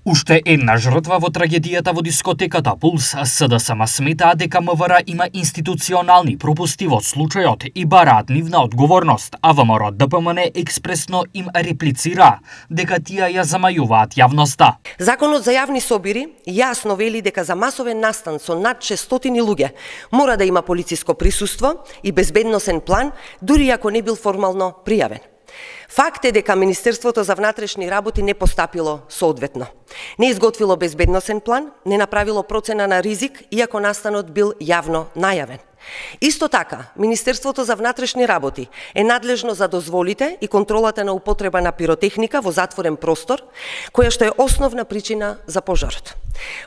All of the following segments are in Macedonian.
Уште една жртва во трагедијата во дискотеката Пулс, СДСМ сметаа дека МВР има институционални пропусти во случајот и бараат нивна одговорност, а ВМРО ДПМН експресно им реплицира дека тие ја замајуваат јавноста. Законот за јавни собири јасно вели дека за масовен настан со над 600 луѓе мора да има полициско присуство и безбедносен план, дури ако не бил формално пријавен. Факт е дека Министерството за внатрешни работи не постапило соодветно. Не изготвило безбедносен план, не направило процена на ризик, иако настанот бил јавно најавен. Исто така, Министерството за внатрешни работи е надлежно за дозволите и контролата на употреба на пиротехника во затворен простор, која што е основна причина за пожарот.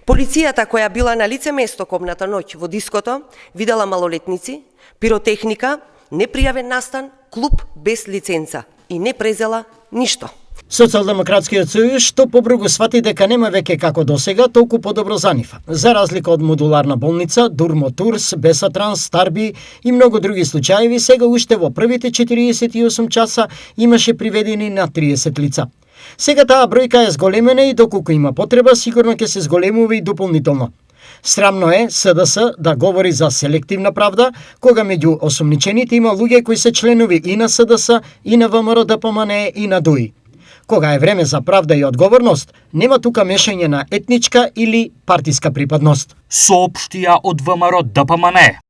Полицијата која била на лице место кобната ноќ во диското, видела малолетници, пиротехника, непријавен настан, клуб без лиценца и не презела ништо. Социјалдемократскиот сојуз што побрзо свати дека нема веќе како досега толку подобро за нив. За разлика од модуларна болница, Дурмотурс, Бесатранс, Старби и многу други случаеви, сега уште во првите 48 часа имаше приведени на 30 лица. Сега таа бројка е зголемена и доколку има потреба, сигурно ќе се зголемува и дополнително. Срамно е СДС да говори за селективна правда, кога меѓу осомничените има луѓе кои се членови и на СДС, и на ВМРО ДПМН, и на ДУИ. Кога е време за правда и одговорност, нема тука мешање на етничка или партиска припадност. Соопштија од ВМРО ДПМН.